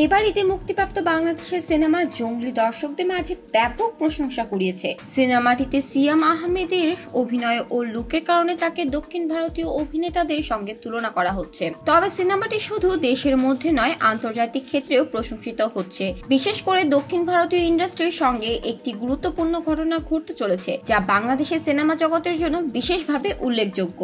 এবার ঈদে মুক্তিপ্রাপ্ত বাংলাদেশের সিনেমা জঙ্গলি দর্শকদের মাঝে ব্যাপক প্রশংসা কুড়িয়েছে। সিনেমাটিতে সিয়াম আহমেদের অভিনয় ও লুকের কারণে তাকে দক্ষিণ ভারতীয় অভিনেতাদের সঙ্গে তুলনা করা হচ্ছে। তবে সিনেমাটি শুধু দেশের মধ্যে নয়, আন্তর্জাতিক ক্ষেত্রেও প্রশংসিত হচ্ছে। বিশেষ করে দক্ষিণ ভারতীয় ইন্ডাস্ট্রির সঙ্গে একটি গুরুত্বপূর্ণ ঘটনা ঘটতে চলেছে, যা বাংলাদেশের সিনেমা জগতের জন্য বিশেষভাবে উল্লেখযোগ্য।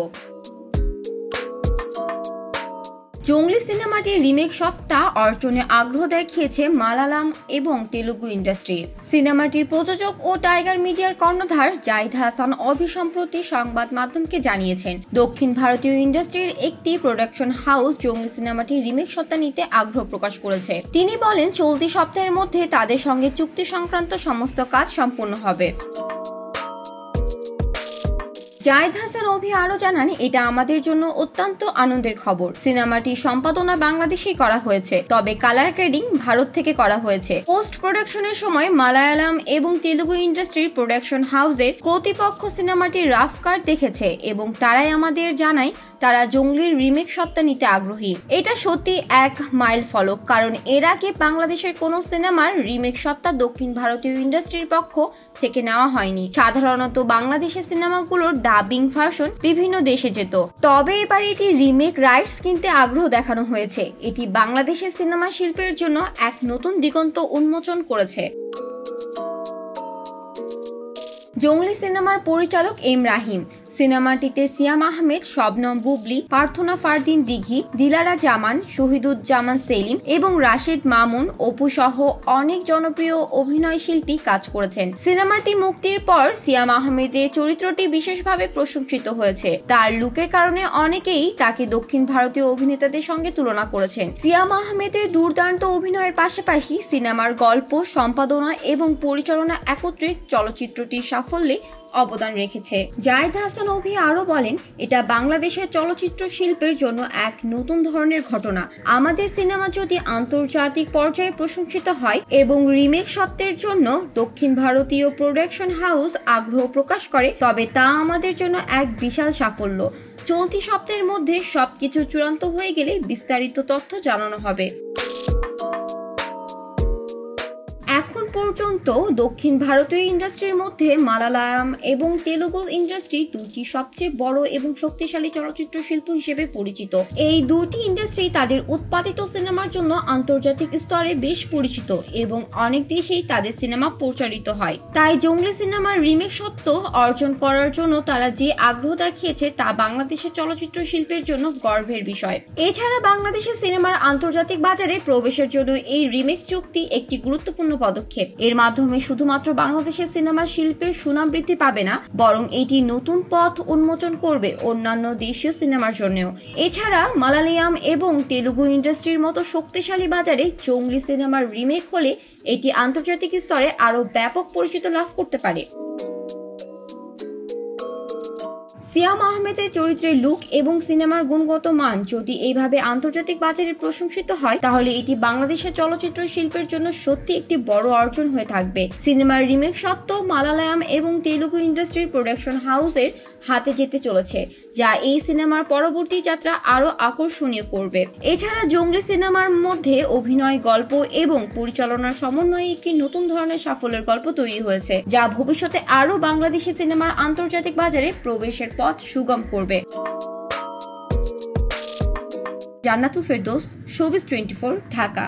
জঙ্গলি সিনেমাটির রিমেক সত্তা অর্জনে আগ্রহ দেখিয়েছে মালায়ালাম এবং তেলুগু ইন্ডাস্ট্রি। সিনেমাটির প্রযোজক ও টাইগার মিডিয়ার কর্ণধার জাহিদ হাসান সম্প্রতি সংবাদ মাধ্যমকে জানিয়েছেন, দক্ষিণ ভারতীয় ইন্ডাস্ট্রির একটি প্রোডাকশন হাউস জঙ্গলি সিনেমাটির রিমেক সত্তা নিতে আগ্রহ প্রকাশ করেছে। তিনি বলেন, চলতি সপ্তাহের মধ্যে তাদের সঙ্গে চুক্তি সংক্রান্ত সমস্ত কাজ সম্পন্ন হবে। জাহিদ হাসান আরো জানান, এটা আমাদের জন্য অত্যন্ত আনন্দের খবর। সিনেমাটি সম্পাদনা বাংলাদেশেই করা হয়েছে, তবে কালার গ্রেডিং ভারত থেকে করা হয়েছে। পোস্ট প্রোডাকশনের সময় মালায়ালাম এবং তেলুগু ইন্ডাস্ট্রির প্রোডাকশন হাউসের কর্তৃপক্ষ সিনেমাটির রাফ কাট দেখেছে এবং তারাই আমাদের জানায় তারা জঙ্গলির রিমেক সত্তা নিতে আগ্রহী। এটা সত্যি এক মাইল ফলক, কারণ এর আগে বাংলাদেশের কোন সিনেমার রিমেক সত্তা দক্ষিণ ভারতীয় ইন্ডাস্ট্রির পক্ষ থেকে নেওয়া হয়নি। সাধারণত বাংলাদেশের সিনেমাগুলোর ডাবিং ভার্সন বিভিন্ন দেশে যেত, তবে এবার এটি রিমেক রাইটস কিনতে আগ্রহ দেখানো হয়েছে। এটি বাংলাদেশের সিনেমা শিল্পের জন্য এক নতুন দিগন্ত উন্মোচন করেছে। জঙ্গলি সিনেমার পরিচালক এম রাহিম। সিনেমাটিতে সিয়াম আহমেদ, শবনম বুবলি, প্রার্থনা ফারদিন দিঘি, দিলারা জামান, শহীদুজ্জামান সেলিম এবং রাশেদ মামুন, অপু সহ অনেক জনপ্রিয় অভিনয় শিল্পী কাজ করেছেন। সিনেমাটি মুক্তির পর সিয়াম আহমেদের চরিত্রটি বিশেষভাবে প্রশংসিত হয়েছে। তার লুকের কারণে অনেকেই তাকে দক্ষিণ ভারতীয় অভিনেতাদের সঙ্গে তুলনা করেছেন। সিয়াম আহমেদের দুর্দান্ত অভিনয়ের পাশাপাশি সিনেমার গল্প, সম্পাদনা এবং পরিচালনা একত্রে চলচ্চিত্রটির সাফল্যে অবদান রেখেছে। জাহিদ হাসান আরো বলেন, এটা বাংলাদেশের চলচ্চিত্র শিল্পের জন্য এক নতুন ধরনের ঘটনা। আমাদের সিনেমা যদি আন্তর্জাতিক পর্যায়ে প্রশংসিত হয় এবং রিমেক সত্ত্বের জন্য দক্ষিণ ভারতীয় প্রোডাকশন হাউস আগ্রহ প্রকাশ করে, তবে তা আমাদের জন্য এক বিশাল সাফল্য। চলতি সপ্তাহের মধ্যে সবকিছু চূড়ান্ত হয়ে গেলে বিস্তারিত তথ্য জানানো হবে। এখন পর্যন্ত দক্ষিণ ভারতীয় ইন্ডাস্ট্রির মধ্যে মালায়ালাম এবং তেলুগু ইন্ডাস্ট্রি দুটি সবচেয়ে বড় এবং শক্তিশালী চলচ্চিত্র শিল্প হিসেবে পরিচিত। এই দুটি ইন্ডাস্ট্রি তাদের উৎপাদিত সিনেমার জন্য আন্তর্জাতিক স্তরে বেশ পরিচিত এবং অনেক দেশেই তাদের সিনেমা প্রচারিত হয়। তাই জঙ্গলি সিনেমার রিমেক সত্ত্ব অর্জন করার জন্য তারা যে আগ্রহ দেখিয়েছে তা বাংলাদেশের চলচ্চিত্র শিল্পের জন্য গর্বের বিষয়। এছাড়া বাংলাদেশের সিনেমার আন্তর্জাতিক বাজারে প্রবেশের জন্য এই রিমেক চুক্তি একটি গুরুত্বপূর্ণ পদক্ষেপ। এর মাধ্যমে শুধুমাত্র বাংলাদেশের সিনেমা শিল্পের সুনাম বৃদ্ধি পাবে না, বরং এটি নতুন পথ উন্মোচন করবে অন্যান্য দেশীয় সিনেমার জন্যও। এছাড়া মালায়ালাম এবং তেলুগু ইন্ডাস্ট্রির মতো শক্তিশালী বাজারে জঙ্গলি সিনেমার রিমেক হলে এটি আন্তর্জাতিক স্তরে আরো ব্যাপক পরিচিতি লাভ করতে পারে। সিয়াম আহমেদের চরিত্রের লুক এবং সিনেমার গুণগত মান যদি এইভাবে আন্তর্জাতিক বাজারে প্রশংসিত হয়, তাহলে এটি বাংলাদেশের চলচ্চিত্র শিল্পের জন্য সত্যি একটি বড় অর্জন হয়ে থাকবে। সিনেমার রিমেক সত্ত্বেও মালায়ালাম এবং তেলুগু ইন্ডাস্ট্রির প্রোডাকশন হাউসের হাতে যেতে চলেছে, যা এই সিনেমার পরবর্তী যাত্রা আরো আকর্ষণীয় করবে। এছাড়া জঙ্গলি সিনেমার মধ্যে অভিনয়, গল্প এবং পরিচালনার সমন্বয়ে একটি নতুন ধরনের সাফল্যের গল্প তৈরি হয়েছে, যা ভবিষ্যতে আরো বাংলাদেশি সিনেমার আন্তর্জাতিক বাজারে প্রবেশের পথ সুগম করবে। জান্নাতুল ফেরদৌস, শোবিজ 24, ঢাকা।